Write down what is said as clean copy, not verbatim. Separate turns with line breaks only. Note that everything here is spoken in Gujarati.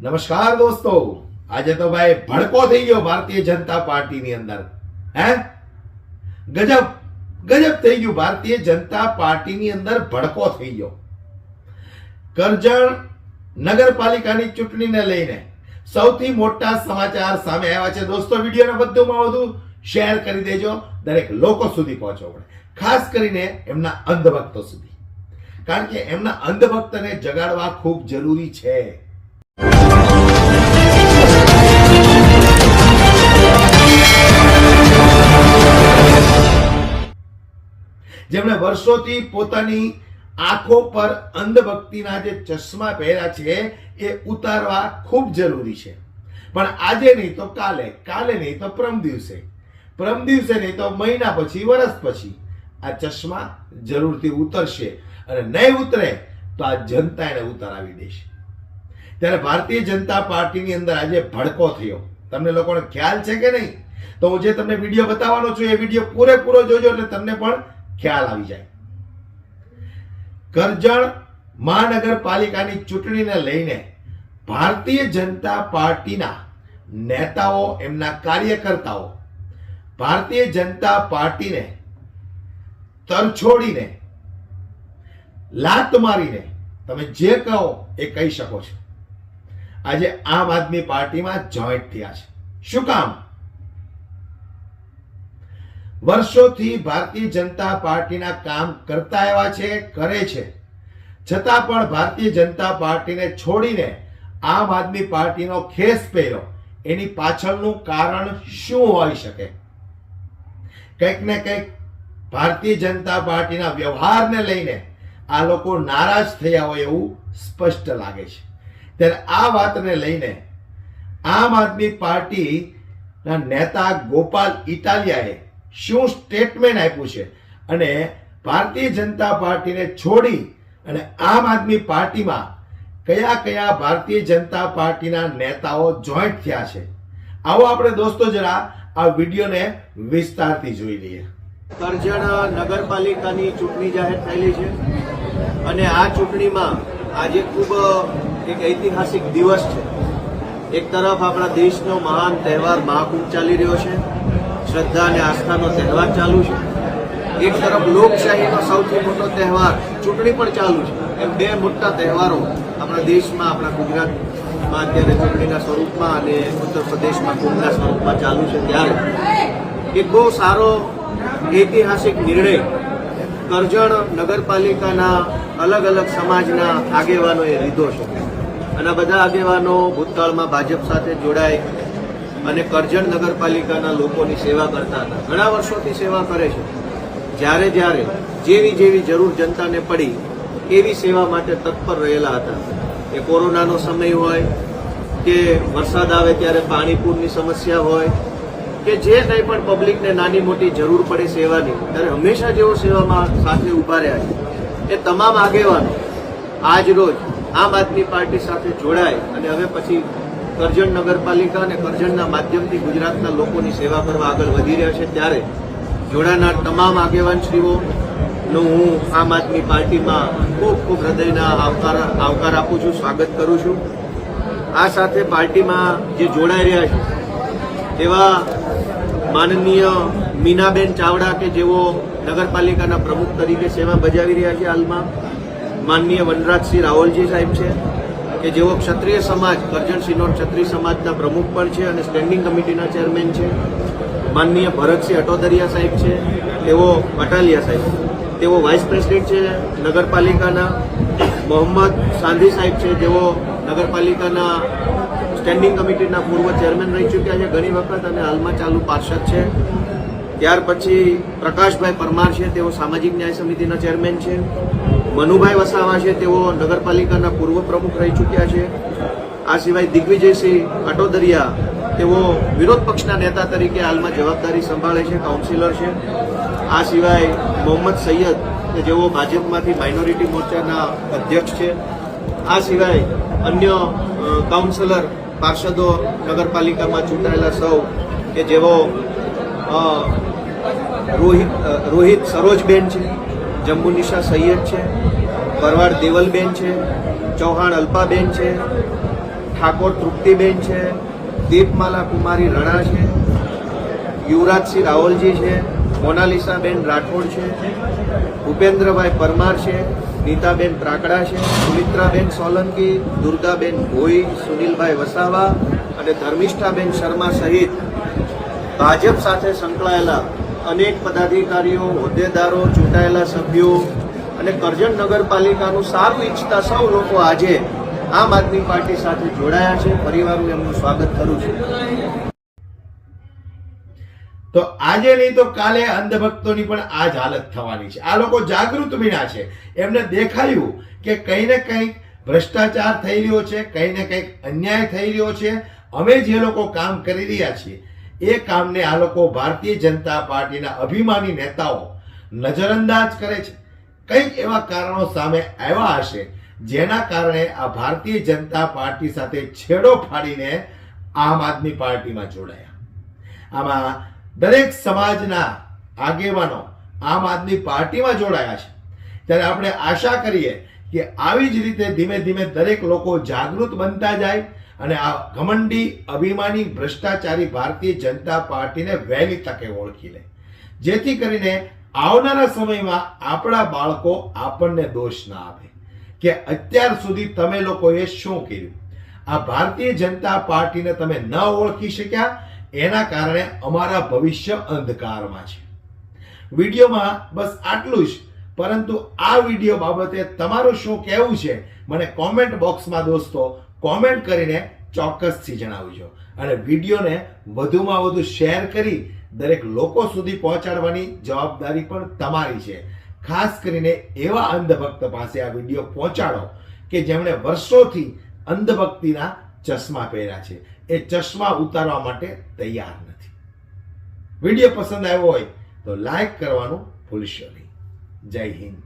નમસ્કાર દોસ્તો, આજે તો ભાઈ ભડકો થઈ ગયો ભારતીય જનતા પાર્ટીની અંદર. હે ગજબ ગજબ થઈ ગયું. ભારતીય જનતા પાર્ટીની અંદર ભડકો થઈ ગયો. કરજણ નગરપાલિકાની ચૂંટણીને લઈને સૌથી મોટા સમાચાર સામે આવ્યા છે. દોસ્તો, વિડીયોને વધુમાં વધુ શેર કરી દેજો, દરેક લોકો સુધી પહોંચવો પડે, ખાસ કરીને એમના અંધભક્તો સુધી, કારણ કે એમના અંધભક્તને જગાડવા ખૂબ જરૂરી છે. જેમણે વર્ષોથી પોતાની આંખો પર અંધભક્તિના જે ચશ્મા પહેર્યા છે એ ઉતારવા ખૂબ જરૂરી છે. પણ આજે નહીં તો કાલે, કાલે નહીં તો પરમ દિવસે, પરમ દિવસે નહીં તો મહિના પછી, વર્ષ પછી આ ચશ્મા જરૂરથી ઉતરશે. અને નહીં ઉતરે તો આ જનતા એને ઉતારાવી દેશે. ત્યારે ભારતીય જનતા પાર્ટીની અંદર આજે ભડકો થયો. તમને લોકોને ખ્યાલ છે કે નહીં? તો હું જે તમને વિડીયો બતાવવાનો છું એ વિડીયો પૂરેપૂરો જોજો એટલે તમને પણ ખ્યાલ આવી જાય. કરજણ મહાનગરપાલિકાની ચૂંટણીને લઈને ભારતીય જનતા પાર્ટીના નેતાઓ, એમના કાર્યકર્તાઓ ભારતીય જનતા પાર્ટીને તરછોડીને, લાત મારીને, તમે જે કહો એ કહી શકો છો, આજે આમ આદમી પાર્ટીમાં જોઈન્ટ થયા છે. શું કામ? વર્ષોથી ભારતીય જનતા પાર્ટીના કામ કરતા આવ્યા છે, કરે છે, છતાં પણ ભારતીય જનતા પાર્ટીને છોડીને આમ આદમી પાર્ટીનો ખેસ પહેર્યો. એની પાછળનું કારણ શું હોઈ શકે? કંઈક ને કંઈક ભારતીય જનતા પાર્ટીના વ્યવહારને લઈને આ લોકો નારાજ થયા હોય એવું સ્પષ્ટ લાગે છે. ત્યારે આ વાતને લઈને આમ આદમી પાર્ટીના નેતા ગોપાલ ઇટાલિયાએ શું સ્ટેટમેન્ટ આપ્યું છે અને ભારતીય જનતા પાર્ટીને છોડી અને આમ આદમી પાર્ટીમાં કયા કયા ભારતીય જનતા પાર્ટીના નેતાઓ જોઈન્ટ થયા છે, આવો આપણે દોસ્તો જરા આ વિડીયોને વિસ્તારથી જોઈ લઈએ.
કરજણ નગરપાલિકાની ચૂંટણી જાહેર થયેલી છે અને આ ચૂંટણીમાં આજે ખૂબ એક ઐતિહાસિક દિવસ છે. એક તરફ આપણા દેશનો મહાન તહેવાર મહાકુંભ ચાલી રહ્યો છે, શ્રદ્ધા અને આસ્થાનો તહેવાર ચાલુ છે. એક તરફ લોકશાહીનો સૌથી મોટો તહેવાર ચૂંટણી પણ ચાલુ છે. એમ બે મોટા તહેવારો આપણા દેશમાં, આપણા ગુજરાતમાં અત્યારે ચૂંટણીના સ્વરૂપમાં અને ઉત્તર પ્રદેશમાં કુંભના સ્વરૂપમાં ચાલુ છે. ત્યારે એક બહુ સારો ઐતિહાસિક નિર્ણય કરજણ નગરપાલિકાના અલગ અલગ સમાજના આગેવાનોએ લીધો છે. અને બધા આગેવાનો ભૂતકાળમાં ભાજપ સાથે જોડાય અને કરજણ નગરપાલિકાના લોકોની સેવા કરતા હતા, ઘણા વર્ષોથી સેવા કરે છે. જ્યારે જ્યારે જેવી જેવી જરૂર જનતાને પડી એવી સેવા માટે તત્પર રહેલા હતા. એ કોરોનાનો સમય હોય કે વરસાદ આવે ત્યારે પાણીપુરની સમસ્યા હોય કે જે કંઈ પણ પબ્લિકને નાની મોટી જરૂર પડે સેવાની, ત્યારે હંમેશા જેઓ સેવામાં સાથે ઉભા રહ્યા છે એ તમામ આગેવાનો આજ રોજ આમ આદમી પાર્ટી સાથે જોડાય અને હવે પછી કરજણ નગરપાલિકા અને કરજણના માધ્યમથી ગુજરાતના લોકોની સેવા કરવા આગળ વધી રહ્યા છે. ત્યારે જોડાનાર તમામ આગેવાનશ્રીઓનો હું આમ આદમી પાર્ટીમાં ખૂબ ખૂબ હૃદયના આવકાર આપું છું, સ્વાગત કરું છું. આ સાથે પાર્ટીમાં જે જોડાઈ રહ્યા છે એવા માનનીય મીનાબેન ચાવડા કે જેઓ નગરપાલિકાના પ્રમુખ તરીકે સેવા બજાવી રહ્યા છે હાલમાં, માનનીય વનરાજસિંહ રાવલજી સાહેબ છે કે જેઓ ક્ષત્રિય સમાજ, કરજણ સિનોર ક્ષત્રિય સમાજના પ્રમુખ પણ છે અને સ્ટેન્ડિંગ કમિટીના ચેરમેન છે, માનનીય ભરતસિંહ અટોદરિયા સાહેબ છે, તેઓ અટાલિયા સાહેબ, તેઓ વાઇસ પ્રેસિડેન્ટ છે નગરપાલિકાના, મોહમ્મદ સાંધી સાહેબ છે જેઓ નગરપાલિકાના સ્ટેન્ડિંગ કમિટીના પૂર્વ ચેરમેન રહી ચૂક્યા છે ઘણી વખત અને હાલમાં ચાલુ પાર્ષદ છે. ત્યાર પછી પ્રકાશભાઈ પરમાર છે, તેઓ સામાજિક ન્યાય સમિતિના ચેરમેન છે, મનુભાઈ વસાવા છે, તેઓ નગરપાલિકાના પૂર્વ પ્રમુખ રહી ચૂક્યા છે. આ સિવાય દિગ્વિજયસિંહ અટોદરિયા, તેઓ વિરોધ પક્ષના નેતા તરીકે હાલમાં જવાબદારી સંભાળે છે, કાઉન્સિલર છે. આ સિવાય મોહમ્મદ સૈયદ કે જેઓ ભાજપમાંથી માઇનોરિટી મોરચાના અધ્યક્ષ છે. આ સિવાય અન્ય કાઉન્સિલર, પાર્ષદો નગરપાલિકામાં ચૂંટાયેલા સૌ કે જેઓ રોહિત સરોજબેન છે, જમ્બુનિશા સૈયદ છે, પરવાડ દેવલબેન છે, ચૌહાણ અલ્પાબેન છે, ઠાકોર તૃપ્તિબેન છે, દીપમાલા કુમારી રણા છે, યુવરાજસિંહ રાવલજી છે, મોનાલિસાબેન રાઠોડ છે, ભૂપેન્દ્રભાઈ પરમાર છે, નીતાબેન પ્રાકડા છે, સુમિત્રાબેન સોલંકી, દુર્ગાબેન ભોઈ, સુનિલભાઈ વસાવા અને ધર્મિષ્ઠાબેન શર્મા સહિત ભાજપ સાથે સંકળાયેલા અનેક પદાધિકારીઓ, હોદ્દેદારો, ચૂંટાયેલા સભ્યો અને કરજણ નગરપાલિકાનું સારું ઈચ્છતા સૌ લોકો આજે આમ આદમી પાર્ટી સાથે જોડાયા છે. ફરીવાર હું એમનું સ્વાગત કરું છું.
તો આજે નહીં તો કાલે અંધભક્તોની પણ આ જ હાલત થવાની છે. આ લોકો જાગૃત બન્યા છે, એમને દેખાયું કે કંઈ ને કંઈક ભ્રષ્ટાચાર થઈ રહ્યો છે, કંઈ ને કંઈક અન્યાય થઈ રહ્યો છે. અમે જે લોકો કામ કરી રહ્યા છીએ એ કામને આ લોકો ભારતીય જનતા પાર્ટીના અભિમાની નેતાઓ નજરઅંદાજ કરે છે. કંઈક એવા કારણો સામે આવ્યા હશે જેના કારણે આ ભારતીય જનતા પાર્ટી સાથે છેડો ફાડીને આમ આદમી પાર્ટીમાં જોડાયા. આમાં દરેક સમાજના આગેવાનો આમ આદમી પાર્ટીમાં જોડાયા છે. ત્યારે આપણે આશા કરીએ કે આવી જ રીતે ધીમે ધીમે દરેક લોકો જાગૃત બનતા જાય અને આ ઘમંડી, અભિમાની, ભ્રષ્ટાચારી ભારતીય જનતા પાર્ટીને વહેલી તકે ઓળખી લે, જેથી કરીને આવનારા સમયમાં આપણા બાળકો આપણને દોષ ના આપે કે અત્યાર સુધી તમે લોકોએ શું કર્યું. આ ભારતીય જનતા પાર્ટીને તમે ન ઓળખી શક્યા, એના કારણે અમારા ભવિષ્ય અંધકારમાં છે. વિડીયોમાં બસ આટલું જ, પરંતુ આ વિડીયો બાબતે તમારું શું કહેવું છે મને કોમેન્ટ બોક્સમાં દોસ્તો કોમેન્ટ કરીને ચોક્કસથી જણાવજો. અને વિડીયોને વધુમાં વધુ શેર કરી દરેક લોકો સુધી પહોંચાડવાની જવાબદારી પણ તમારી છે. ખાસ કરીને એવા અંધભક્ત પાસે આ વિડીયો પહોંચાડો કે જેમણે વર્ષોથી અંધભક્તિના ચશ્મા પહેર્યા છે, એ ચશ્મા ઉતારવા માટે તૈયાર નથી. વિડીયો પસંદ આવ્યો હોય તો લાઈક કરવાનું ભૂલશો નહીં. જય હિન્દ.